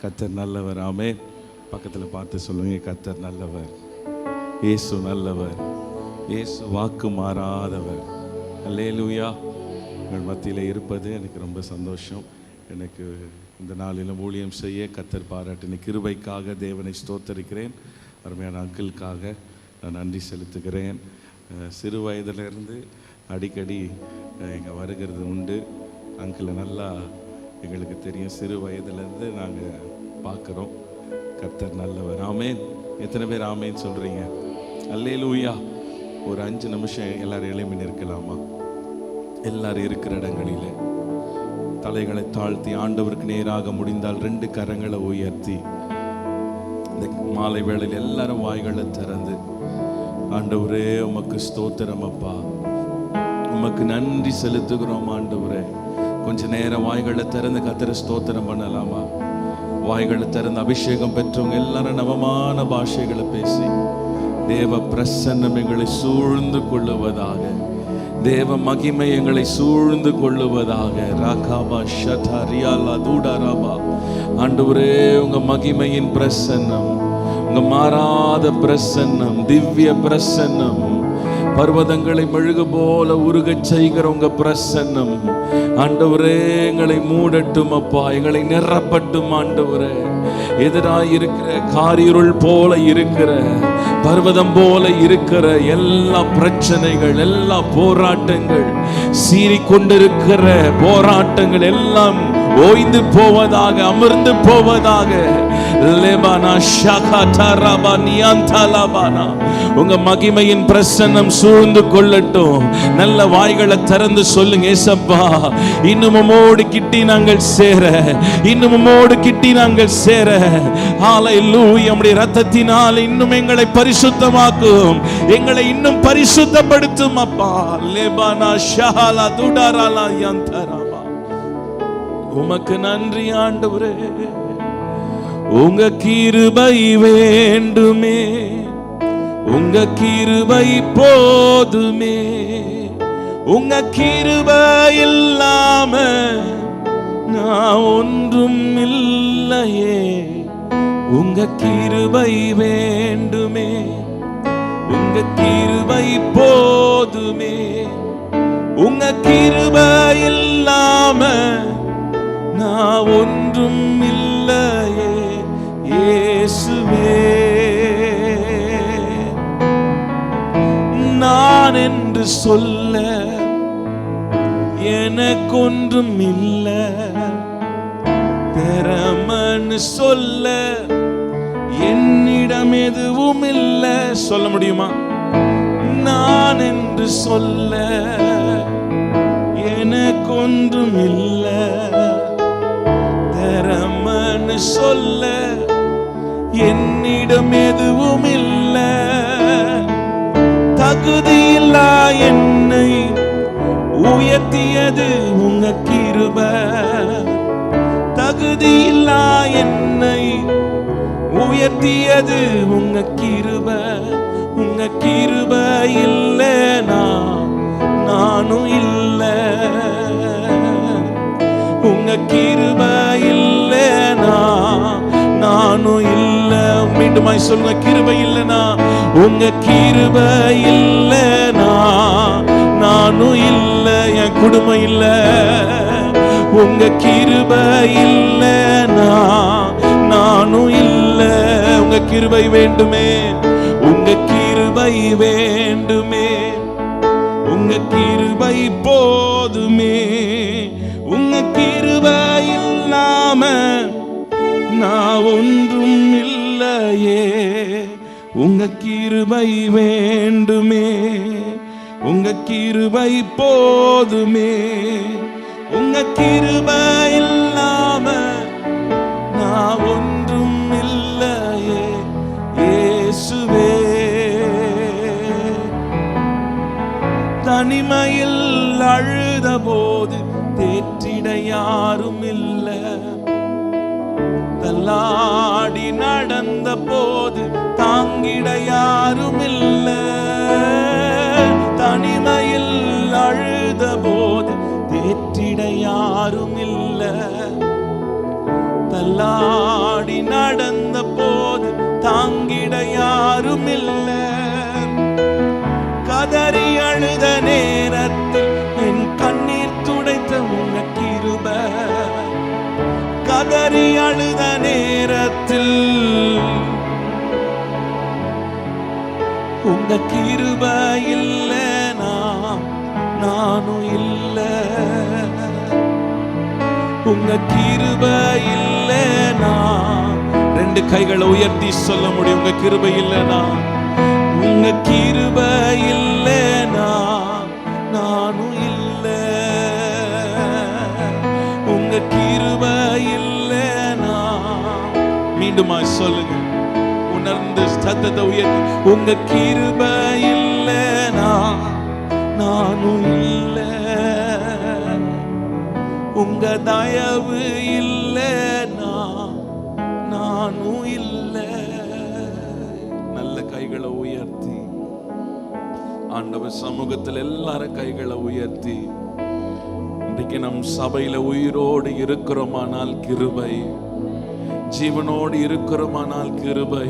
கர்த்தர் நல்லவர். ஆமென். பக்கத்தில் பார்த்து சொல்லுங்க, கர்த்தர் நல்லவர், இயேசு நல்லவர், இயேசு வாக்கு மாறாதவர். அல்லேலூயா. உங்கள் மத்தியில் இருப்பது எனக்கு ரொம்ப சந்தோஷம். எனக்கு இந்த நாளிலும் ஊழியம் செய்ய கர்த்தர் பாராட்டின கிருபைக்காக தேவனை ஸ்தோத்தரிக்கிறேன். அருமையான அங்கிளுக்காக நான் நன்றி செலுத்துகிறேன். சிறு வயதிலிருந்து அடிக்கடி இங்கே வருகிறது உண்டு. அங்கிளை நல்லா எங்களுக்கு தெரியும். சிறு வயதுலேருந்து நாங்கள் பார்க்குறோம். கர்த்தர் நல்லவர். ஆமேன். எத்தனை பேர் ஆமேன்னு சொல்கிறீங்க? அல்லேலூயா. ஒரு 5 நிமிஷம் எல்லாரும் எழும்பி நிற்கலாமா? எல்லாரும் இருக்கிற இடங்களிலே தலைகளை தாழ்த்தி ஆண்டவருக்கு நேராக முடிந்தால் 2 கரங்களை உயர்த்தி இந்த மாலை வேளையில் எல்லாரும் வாய்களை திறந்து, ஆண்டவரே உமக்கு ஸ்தோத்திரம் அப்பா, உமக்கு நன்றி செலுத்துகிறோம் ஆண்டவரே. கொஞ்ச நேரம் வாய்களை திறந்து கர்த்தரை ஸ்தோத்திரம் பண்ணலாமா? வாய்களை திறந்து அபிஷேகம் பெற்றவங்க எல்லாரும் நவமான பாஷைகளை பேசி தேவ பிரசன்னம் எங்களை சூழ்ந்து கொள்ளுவதாக, தேவ மகிமை எங்களை சூழ்ந்து கொள்ளுவதாக. ராகாபா ஷதா ரியாலா தூடாராபா. ஆண்டவரே உங்க மகிமையின் பிரசன்னம், உங்க மாறாத பிரசன்னம், திவ்ய பிரசன்னம், பர்வதங்களை மெழுகு போல உருகச் செய்கிற உங்க பிரசன்னம் ஆண்டவரே எங்களை மூடட்டும் அப்பா, எங்களை நிரப்பட்டும் ஆண்டவரே. எதிராய் இருக்கிற காரிருள் போல இருக்கிற, பர்வதம் போல இருக்கிற எல்லா பிரச்சனைகள், எல்லா போராட்டங்கள், சீறிக்கொண்டிருக்கிற போராட்டங்கள் எல்லாம் ஓய்ந்து போவதாக, அமர்ந்து போவதாக. உங்க மகிமையின் பிரசன்னம் சூழ்ந்து கொள்ளட்டும். நல்ல வாய்களை திறந்து சொல்லுங்க, ஏசப்பா இன்னும் உம்மோடு கிட்டி நாங்கள் சேர, இன்னும் உம்மோடு கிட்டி நாங்கள் சேர. ஹல்லேலூயா. நம்முடைய இரத்தத்தினால் இன்னும் எங்களை பரிசுத்தமாக்கும், எங்களை இன்னும் பரிசுத்தப்படுத்தும் அப்பா. லேபானா ஷஹலா துடாரலா யந்தரபா. உமக்கு நன்றி ஆண்டவரே. உங்க கிருபை வேண்டுமே, உங்க கிருபை போதுமே, உங்க கிருபை இல்லாம நான் ஒன்றும் இல்லையே. உங்க கிருபை வேண்டுமே, உங்க கிருபை போதுமே, உங்க கிருபை இல்லாம நான் ஒன்றும் இல்லையே. இயேசுவே நான் என்று சொல்ல எனக்கொன்றும் இல்லை, பெறமன்னு சொல்ல என்னிடம் எதுவும் இல்லை. சொல்ல முடியுமா? நான் என்று சொல்ல எனக்கொன்றும் இல்லை, பெறமன்னு சொல்ல என்னிடம் எதுவும் இல்லை. தகுதியில்லா என்னை உயர்த்தியது உங்க கிருபை, தகுதியில்லா என்னை உயர்த்தியது உங்க கிருபை. உங்க கிருபை இல்லைனா நானும் இல்லை, உங்க கிருபை இல்லைனா நானும் இல்லை. மீண்டுமாய் சொல்லுங்க, கிருபை இல்லைனா, உங்க கிருபை இல்லைனா நானும் இல்லை, என் குடும்பம் இல்லை. உங்க கிருபை இல்லைனா நானும் இல்லை. உங்க கிருபை வேண்டுமே, உங்க கிருபை வேண்டுமே, உங்க கிருபை போதுமே, உங்க கிருபை இல்லாம நான் ஒன்றும் இல்லையே. உங்க கிருபை வேண்டுமே, உங்க கிருபை போதுமே, உங்க கிருபை இல்லாம நான் ஒன்றும் இல்லையே. இயேசுவே தனிமையில் அழுத போது தேற்றிட யாரும் இல்லை, தள்ளாடி நடந்த போது தாங்கிட யாரும் இல்லை. தனிமையில் அழுத போது தேற்றிட யாரும் இல்லை, தள்ளாடி அழுத நேரத்தில் உங்க கிருபை இல்ல, நானும் இல்ல. உங்க கிருபை இல்லனா, ரெண்டு கைகளை உயர்த்தி சொல்ல முடியும், உங்க கிருபை இல்லனா, உங்க கிருபை இல்லனா நானும் இல்ல. உங்க கிருபை இல்லனா, மீண்டுமா சொல்லுங்க, உணர்ந்து சத்தத்தை உயர்த்தி, உங்க கிருபை இல்லனா நானும் இல்ல. உங்க தயவு இல்லனா நானும் இல்ல. நல்ல கைகளை உயர்த்தி ஆண்டவர் சமூகத்தில் எல்லாரும் கைகளை உயர்த்தி, இன்றைக்கு நம் சபையில உயிரோடு இருக்கிறோமானால் கிருபை, ஜீவனோடு இருக்கிறோமானால் கிருபை.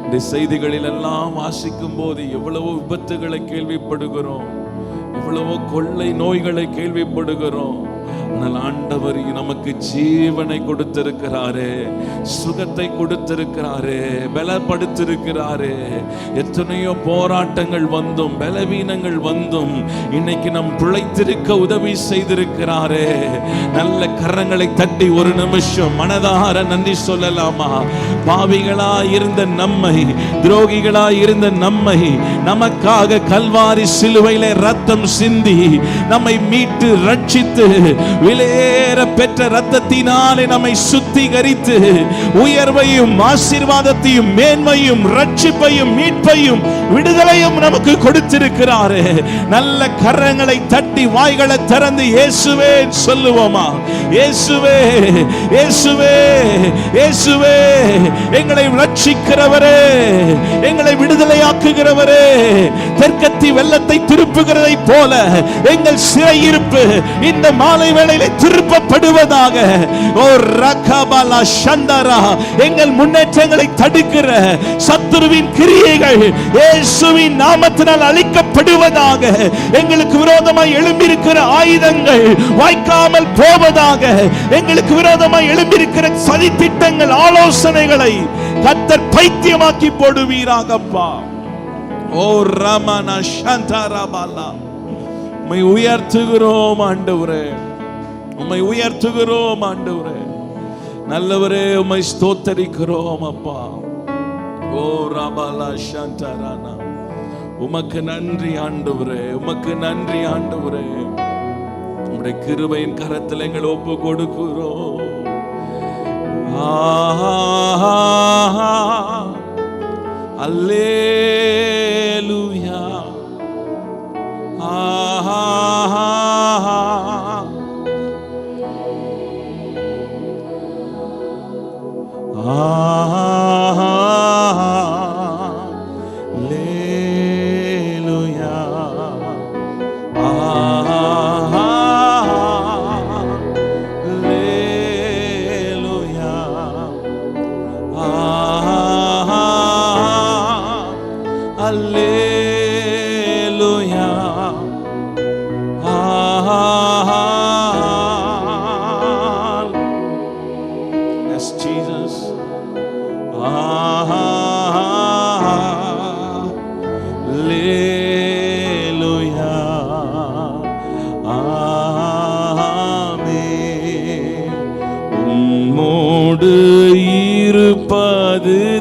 இந்த செய்திகளில் எல்லாம் வாசிக்கும் போது எவ்வளவோ விபத்துகளை கேள்விப்படுகிறோம், எவ்வளவோ கொள்ளை நோய்களை கேள்விப்படுகிறோம். ஆனால் ஆண்டவர் நமக்கு ஜீவனை கொடுத்திருக்கிறாரே, சுகத்தை கொடுத்திருக்கிறாரே, பலப்படுத்திருக்கிறாரே. எத்தனையோ போராட்டங்கள் வந்தும் பலவீனங்கள் வந்தும் இன்னைக்கு நம் பிழைத்திருக்க உதவி செய்திருக்கிறாரே. நல்ல கரங்களை தட்டி ஒரு நிமிஷம் மனதார நன்றி சொல்லலாமா? பாவிகளாய் இருந்த நம்மை, துரோகிகளாய் இருந்த நம்மை நமக்காக கல்வாரி சிலுவையிலே ரத்தம் சிந்தி நம்மை மீட்டு ரட்சித்து விலையேற பெற்ற ரத்தத்தினாலே நம்மை சுத்திகரித்து உயர்வையும் ஆசீர்வாதத்தையும் மேன்மையும் ரட்சிப்பையும் மீட்பையும் விடுதலையும் நமக்கு கொடுத்திருக்கிறாரே. நல்ல கரங்களை தட்டி வாய்களை திறந்து இயேசுவே சொல்லுவோமா? இயேசுவே, இயேசுவே, இயேசுவே, எங்களை ரட்சிக்கிறவரே, எங்களை விடுதலையாக்குகிறவரே. தெற்கத்தி வெள்ளத்தை திருப்புகிறதை போல எங்கள் சிறையிருப்பு இந்த மாலை வேளையிலே திருப்பப்படுவதாக. ஓ ரகபலா சந்தரா, எங்கள் முன்னேற்றங்களை தடுக்கிற சத்துருவின் கிரியைகள் இயேசுவின் நாமத்தினால் அழிக்கப்படுவதாக. எங்களுக்கு விரோதமாய் எழும்பியிருக்கிற ஆயுதங்கள் வாய்க்காமல் போவதாக. எங்களுக்கு விரோதமாய் எழும்பியிருக்கிற சதி திட்டங்கள், ஆலோசனைகளை கர்த்தர் பைத்தியமாக்கி போடுவீராகப்பா. ஓ ரமண சந்தரபாலா, உம்மை உயர்த்துகிறோம் ஆண்டவரே, உம்மை உயர்த்துகிறோம் ஆண்டவரே. நல்லவரே, உம்மை ஸ்தோத்தரிக்கிறோம் அப்பா. ஓ ரபாலா சந்தரானா, உமக்கு நன்றி ஆண்டவரே, உமக்கு நன்றி ஆண்டவரே. உம்முடைய கிருபையின் கரத்தில் எங்களை ஒப்பு கொடுக்கிறோம். அல்லேலூயா, உம்மோடு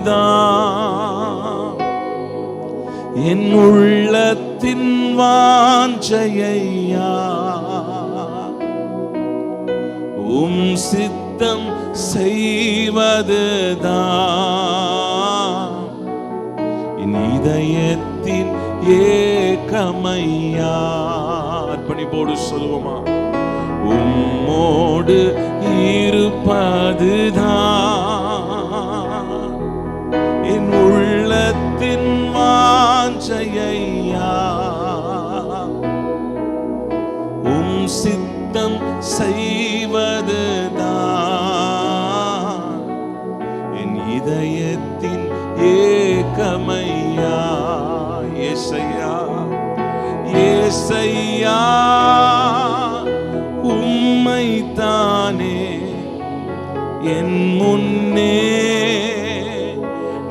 இருப்பதுதான் என் உள்ளத்தின் வாஞ்சையா. உம் சித்தம் செய்வதுதான் என் இதயத்தின் ஏக்கமையா. அர்ப்பணிப்போடு சொல்லுவோமா? உம்மோடு இருப்பதுதான் என் உள்ளத்தின் வாஞ்சையா. உம் சித்தம் செய்வதுதான் என் இதயத்தின் ஏக்கமையா. ஏசையா, ஏசையா, உம்மைத்தானே என் முன்னே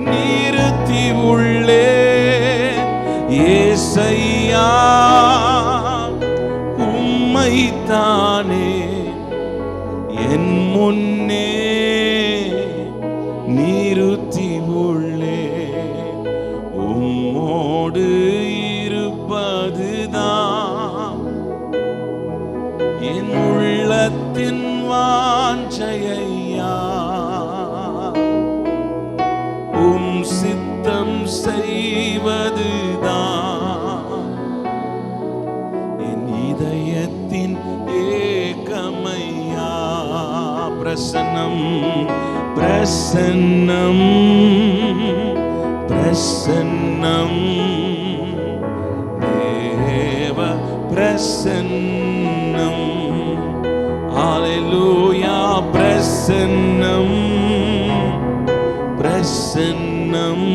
நிறுத்தி உள்ளே ஏசையா உம்மைத்தானே என் முன்னே நிறுத்தி உள்ளே உம்மோடு இருப்பதுதான் என் உள்ளத்தின் வாஞ்சையா உம் சித்தம் செய்வதுதான் என் இதயத்தின் ஏகமையா பிரசன்னம் பிரசன்னம் பிரசன்னம் தேவ பிரசன்னம் ஹல்லேலூயா பிரசன்னம் பிரசன்னம்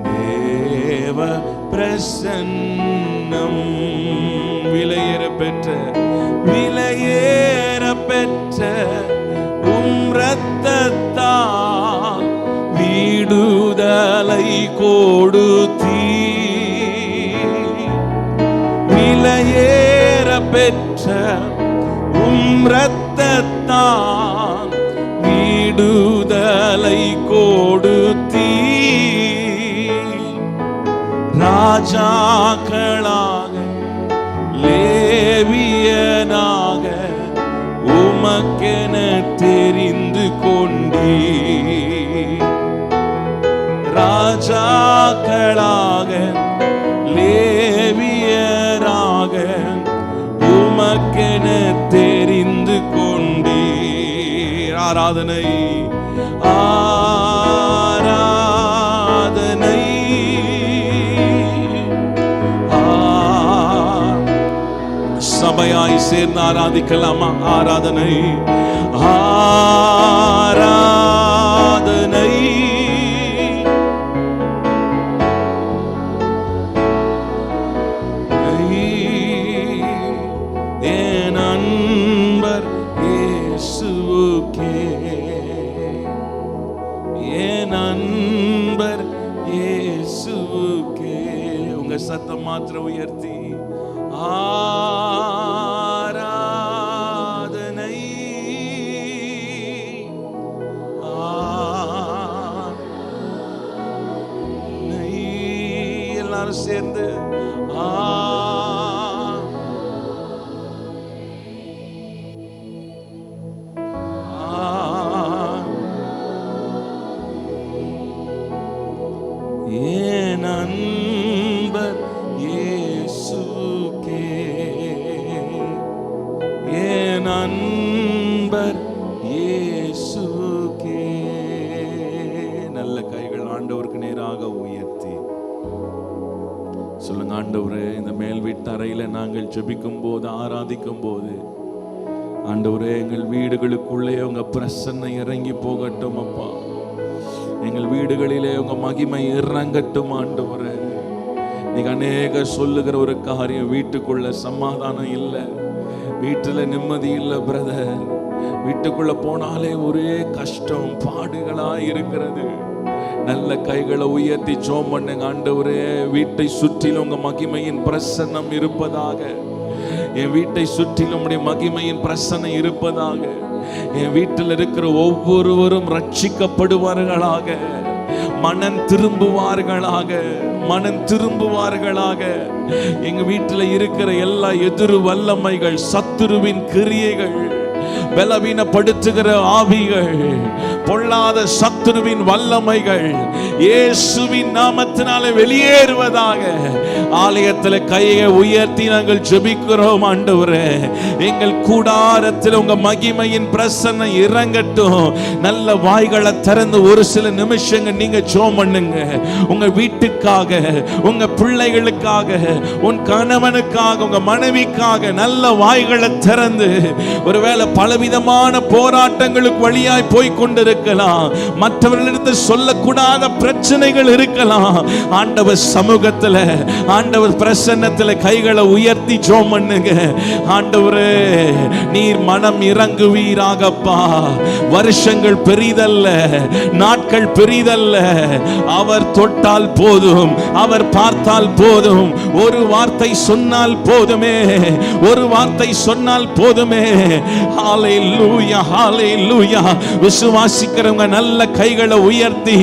தேவ பிரசன்னம் விலையேற பெற்ற உம் இரத்தத்தால் விடுதலை கொடுத்தீ விலையேற பெற்ற உம் இரத்தத்தால் விடுதலை கொடுத்தீ ராஜாக்களாக லேவியனாக உமக்கென தெரிந்து கொண்டீ ராஜாக்களாக லேவியராக உமக்கென தெரிந்து கொண்டீ ஆராதனை ஆராதனை சபையாய் சேர்ந்து ஆராதிக்கலாமா ஆராதனை ஆராதனை என் அன்பர் இயேசுவுக்கே என் அன்பர் இயேசுவுக்கே உங்க சத்தம் மாத்திர உயர்த்தி ஆராதனை எல்லாரும் சேர்ந்து என் அன்பர் என் அன்பர் இயேசுக்கே நல்ல கைகள் ஆண்டவருக்கு நேராக உயர்த்தி சொல்லுங்க ஆண்டவரே இந்த மேல் வீட்டு அறையில நாங்கள் ஜெபிக்கும் போது ஆராதிக்கும் போது ஆண்டவரே எங்கள் வீடுகளுக்குள்ளே உங்க பிரசன்னை இறங்கி போகட்டும் அப்பா எங்கள் வீடுகளிலே உங்க மகிமை இறங்கட்டும் ஆண்டவரே நீங்க அநேக சொல்லுகிற ஒரு காரியம் வீட்டுக்குள்ள சமாதானம் இல்லை வீட்டுல நிம்மதி இல்லை பிரதர் வீட்டுக்குள்ள போனாலே ஒரே கஷ்டம் பாடுகளா இருக்கிறது நல்ல கைகளை உயர்த்தி ஜெபம் பண்ணுங்க ஆண்டவரே வீட்டை சுற்றிலும் உங்க மகிமையின் பிரசன்னம் இருப்பதாக என் வீட்டை சுற்றிலும் உம்முடைய மகிமையின் பிரசன்னம் இருப்பதாக என் வீட்டில் இருக்கிற ஒவ்வொருவரும் ரட்சிக்கப்படுவார்களாக மனம் திரும்புவார்களாக எங்க வீட்டில் இருக்கிற எல்லா எதிர் வல்லமைகள் சத்துருவின் கிரியைகள் பலவீனப்படுத்துகிற ஆவிகள் பொல்லாத சத்துருவின் வல்லமைகள் இயேசுவின் நாமத்தினாலே வெளியேறுவதாக ஆலயத்தில் கையை உயர்த்தி நாங்கள் ஜெபிக்கிறோம் ஆண்டவரே எங்கள் கூடாரத்தில் உங்க மகிமையின் பிரசன்னம் இறங்கட்டும் நல்ல வாய்களை திறந்து ஒரு சில நிமிஷங்கள் நீங்க ஜெபம் பண்ணுங்க உங்க வீட்டுக்காக உங்க பிள்ளைகளுக்காக உன் கணவனுக்காக உங்க மனைவிக்காக நல்ல வாய்களை திறந்து ஒருவேளை பலவிதமான போராட்டங்களுக்கு வழியாய் போய் கொண்டிருக்கலாம் மற்றவர்களிடத்தில் சொல்ல கூடாத பிரச்சனைகள் இருக்கலாம். ஆண்டவர் சமூகத்துல, ஆண்டவர் பிரசன்னத்துல கைகளை உயர்த்தி ஜெபம் பண்ணுங்க. ஆண்டவரே நீர் மனம் இறங்குவீராகப்பா. வருஷங்கள் பெரிதல்ல, நாட்கள் பெரிதல்ல. அவர் தொட்டால் போதும், அவர் பார்த்தால் போதும், ஒரு வார்த்தை சொன்னால் போதுமே, ஒரு வார்த்தை சொன்னால் போதுமே. ஹalleluya ஹalleluya. விசுவாசிக்கிறவங்க நல்ல கைகளை உயர்த்தி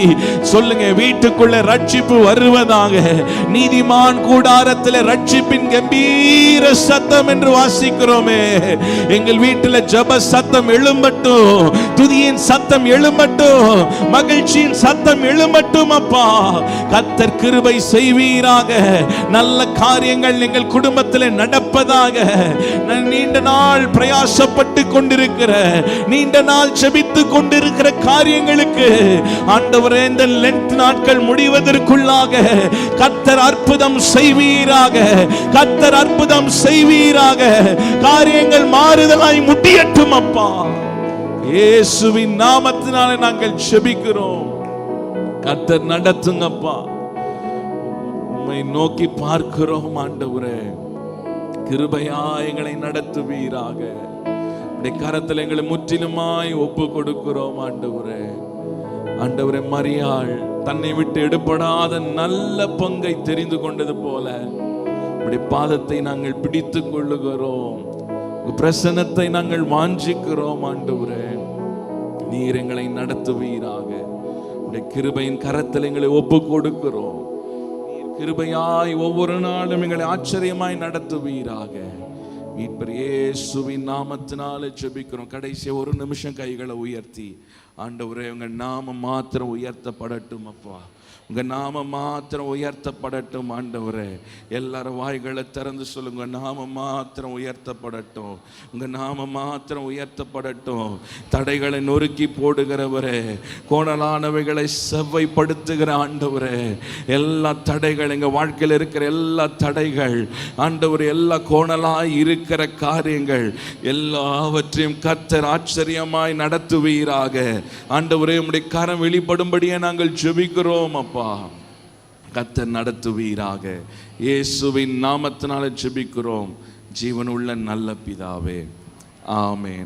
சொல்லுங்க, வீட்டுக்குள்ள ரட்சிப்பு வருவதாக. நீதிமான் கூடாரத்தில் ரட்சிப்பின் கம்பீர சத்தம் என்று வாசிக்கிறோமே. எங்கள் வீட்டில் ஜெப சத்தம் எழும்பட்டும், துதியின் சத்தம் எழும்பட்டும், மகிழ்ச்சியின் சத்தம் எழும்பட்டும் அப்பா. கர்த்தர் கிருபை செய்வீராக. நல்ல காரியங்கள் எங்கள் குடும்பத்தில் நடப்பதாக. நீண்ட நாள் பிரயாசப்பட்டு கொண்டிருக்கிற, நீண்ட நாள் ஜெபித்து கொண்டிருக்கிற காரியங்களுக்கு ஆண்டவரே இந்த லென்த் நாட்கள் முடிவதற்குள்ளாக கர்த்தர் அற்புதம் செய்வீராக. கர்த்தர் அற்புதம் செய்வீராக. காரியங்கள் மாறுதலாய் முடியட்டும் அப்பா. இயேசுவின் நாமத்தினாலே நாங்கள் ஜெபிக்கிறோம். கர்த்தர் நடத்துங்கப்பா. உம்மை நோக்கி பார்க்கிறோம் ஆண்டவரே. கிருபையா எங்களை நடத்துவீராக. கரத்தில் எங்களை முற்றிலுமாய் ஒப்பு கொடுக்கிறோம் ஆண்டவரே. ஆண்டவரே மரியாள் தன்னை விட்டு எடுபடாத நல்ல பங்கை தெரிந்து கொண்டது போல உம்முடைய பாதத்தை நாங்கள் பிடித்துக் கொள்ளுகிறோம். பிரசன்னத்தை நாங்கள் வாஞ்சிக்கிறோம் ஆண்டவரே. நீர் எங்களை நடத்துவீராக. உம்முடைய கிருபையின் கரத்தில் எங்களை ஒப்பு கொடுக்கிறோம். நீர் கிருபையாய் ஒவ்வொரு நாளும் எங்களை ஆச்சரியமாய் நடத்துவீராக. மீட்பர் இயேசுவின் நாமத்தினாலே ஜெபிக்கிறோம். கடைசி ஒரு நிமிஷம் கைகளை உயர்த்தி, ஆண்டவரே உங்க நாமம் மாத்திரம் உயர்த்தப்படட்டும் அப்பா. உங்க நாமம் மாத்திரம் உயர்த்தப்படட்டும் ஆண்டவரே. எல்லாரும் வாய்களை திறந்து சொல்லுங்க, நாமம் மாத்திரம் உயர்த்தப்படட்டும், உங்க நாமம் மாத்திரம் உயர்த்தப்படட்டும். தடைகளை நொறுக்கி போடுகிறவரே, கோணலானவைகளை செவ்வைப்படுத்துகிற ஆண்டவரே, எல்லா தடைகள் எங்க வாழ்க்கையில் இருக்கிற எல்லா தடைகள் ஆண்டவரே, எல்லா கோணலாய் இருக்கிற காரியங்கள் எல்லாவற்றையும் கர்த்தர் ஆச்சரியமாய் நடத்துவீராக. ஆண்டவரே உம்முடைய கரம் வெளிப்படும்படியே நாங்கள் ஜெபிக்கிறோம் அப்பா. கர்த்தர் நடத்துவீராக. இயேசுவின் நாமத்தினாலே ஜெபிக்கிறோம் ஜீவனுள்ள நல்ல பிதாவே, ஆமென்.